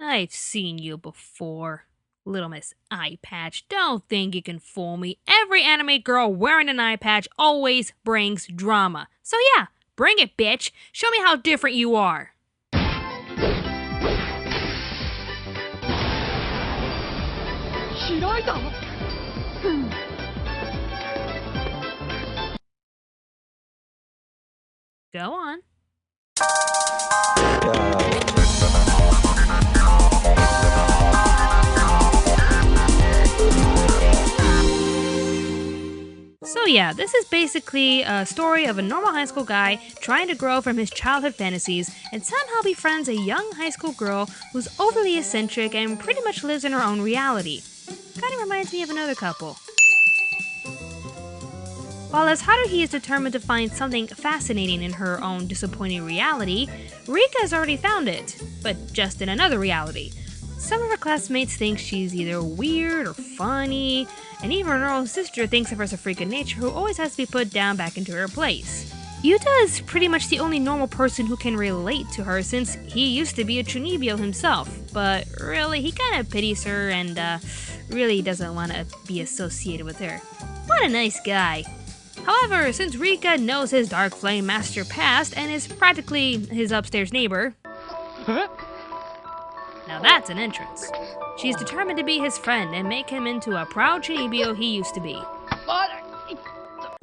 I've seen you before. Little Miss Eye Patch, don't think you can fool me. Every anime girl wearing an eye patch always brings drama. So yeah, bring it, bitch. Show me how different you are. Go on. So yeah, this is basically a story of a normal high school guy trying to grow from his childhood fantasies and somehow befriends a young high school girl who's overly eccentric and pretty much lives in her own reality. Kinda reminds me of another couple. While as Haruhi is determined to find something fascinating in her own disappointing reality, Rika has already found it, but just in another reality. Some of her classmates think she's either weird or funny, and even her own sister thinks of her as a freak of nature who always has to be put down back into her place. Yuta is pretty much the only normal person who can relate to her since he used to be a Chuunibyou himself, but really he kinda pities her and really doesn't want to be associated with her. What a nice guy. However, since Rika knows his Dark Flame Master past and is practically his upstairs neighbor, now that's an entrance. She's determined to be his friend and make him into a proud Chuunibyou he used to be.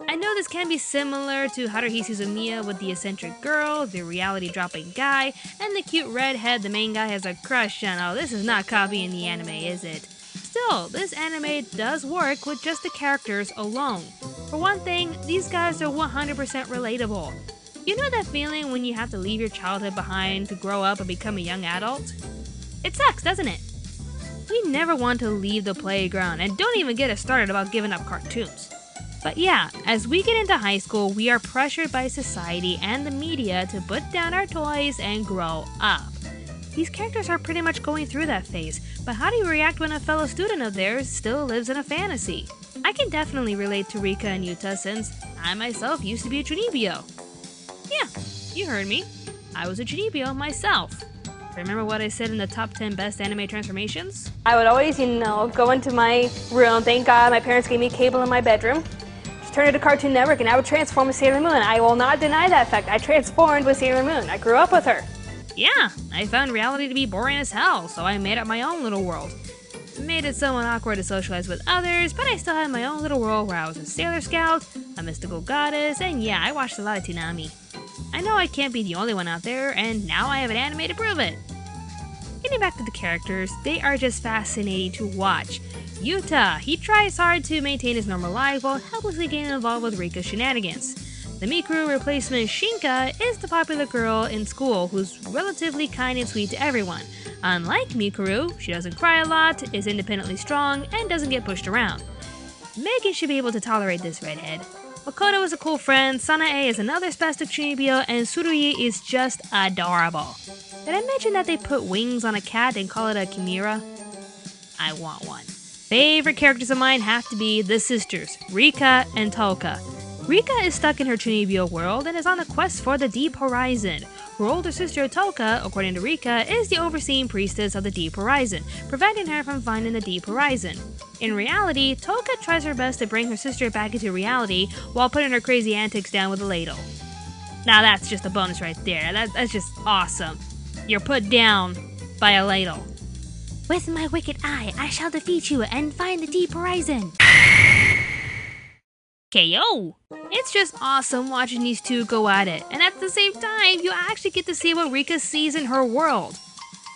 I know this can be similar to Haruhi Suzumiya with the eccentric girl, the reality-dropping guy, and the cute redhead the main guy has a crush on. Oh, this is not copying the anime, is it? Still, this anime does work with just the characters alone. For one thing, these guys are 100% relatable. You know that feeling when you have to leave your childhood behind to grow up and become a young adult? It sucks, doesn't it? We never want to leave the playground, and don't even get us started about giving up cartoons. But yeah, as we get into high school, we are pressured by society and the media to put down our toys and grow up. These characters are pretty much going through that phase, but how do you react when a fellow student of theirs still lives in a fantasy? I can definitely relate to Rika and Yuta since I myself used to be a Chuunibyou. Yeah, you heard me. I was a Chuunibyou myself. Remember what I said in the top 10 best anime transformations? I would always, go into my room. Thank God my parents gave me cable in my bedroom. Just turn it to Cartoon Network and I would transform with Sailor Moon. I will not deny that fact. I transformed with Sailor Moon. I grew up with her. Yeah, I found reality to be boring as hell, so I made up my own little world. Made it somewhat awkward to socialize with others, but I still had my own little world where I was a Sailor Scout, a mystical goddess, and yeah, I watched a lot of Toonami. I know I can't be the only one out there, and now I have an anime to prove it. Getting back to the characters, they are just fascinating to watch. Yuta, he tries hard to maintain his normal life while helplessly getting involved with Rika's shenanigans. The Mikuru replacement Shinka is the popular girl in school who's relatively kind and sweet to everyone. Unlike Mikuru, she doesn't cry a lot, is independently strong, and doesn't get pushed around. Megan should be able to tolerate this redhead. Makoto is a cool friend, Sanae is another spastic Chuunibyou, and Tsurugi is just adorable. Did I mention that they put wings on a cat and call it a chimera? I want one. Favorite characters of mine have to be the sisters, Rika and Toka. Rika is stuck in her Chuunibyou world and is on a quest for the Deep Horizon. Her older sister Toka, according to Rika, is the overseeing priestess of the Deep Horizon, preventing her from finding the Deep Horizon. In reality, Toka tries her best to bring her sister back into reality while putting her crazy antics down with a ladle. Now that's just a bonus right there. That's just awesome. You're put down by a ladle. With my wicked eye, I shall defeat you and find the Deep Horizon. KO! It's just awesome watching these two go at it, and at the same time, you actually get to see what Rika sees in her world.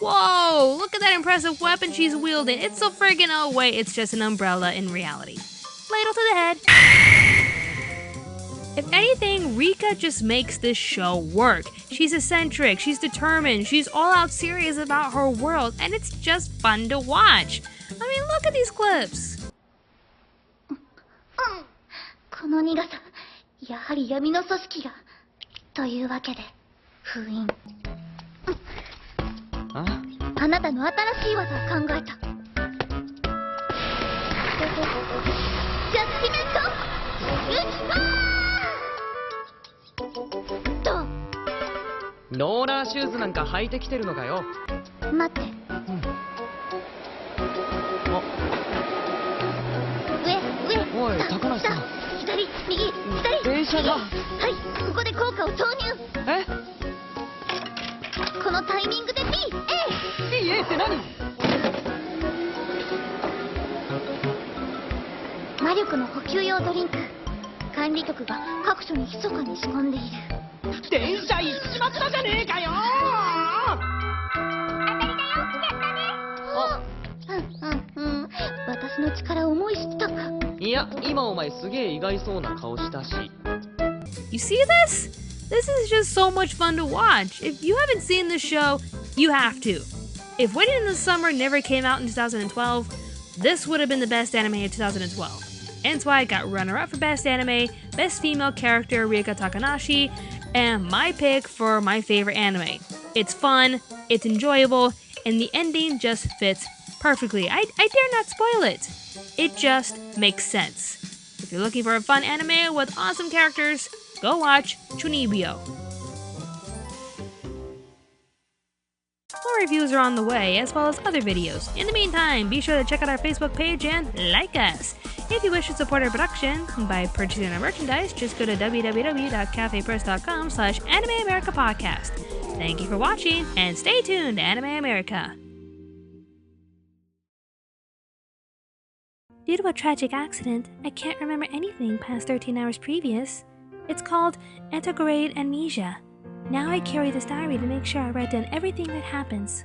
Whoa! Look at that impressive weapon she's wielding. It's so friggin' oh wait, it's just an umbrella in reality. Ladle to the head. If anything, Rika just makes this show work. She's eccentric, she's determined, she's all out serious about her world, and it's just fun to watch. I mean, look at these clips. この苦さ、やはり闇の組織が。というわけで、封印。あなたの新しい技を考えた。ジャッジメント、撃ちファー！と。ローラーシューズなんか履いてきてるのかよ。待って。上、おい、高梨さん。左、右、左、電車が。はい、ここで効果を投入。え？このタイミングで BA って何？魔力の補給用ドリンク。管理局が各所に密かに仕込んでいる。電車行っちまったじゃねえかよー！私の力を思い知ったか。いや、今お前すげえ意外そうな顔したし。You see this? This is just so much fun to watch. If you haven't seen this show, you have to. If Waiting in the Summer never came out in 2012, this would have been the best anime of 2012. And it's why it got runner-up for Best Anime, Best Female Character Rieka Takanashi, and my pick for my favorite anime. It's fun, it's enjoyable, and the ending just fits perfectly. I dare not spoil it. It just makes sense. If you're looking for a fun anime with awesome characters, go watch Chuunibyou. More reviews are on the way, as well as other videos. In the meantime, be sure to check out our Facebook page and like us. If you wish to support our production by purchasing our merchandise, just go to www.cafepress.com/AnimeAmericaPodcast. Thank you for watching, and stay tuned to Anime America. Due to a tragic accident, I can't remember anything past 13 hours previous. It's called antegrade amnesia. Now I carry this diary to make sure I write down everything that happens.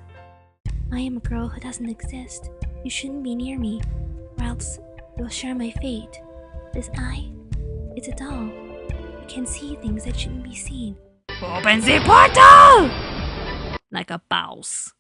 I am a girl who doesn't exist. You shouldn't be near me, or else you'll share my fate. This eye, it's a doll. It can see things that shouldn't be seen. Open the portal! Like a mouse.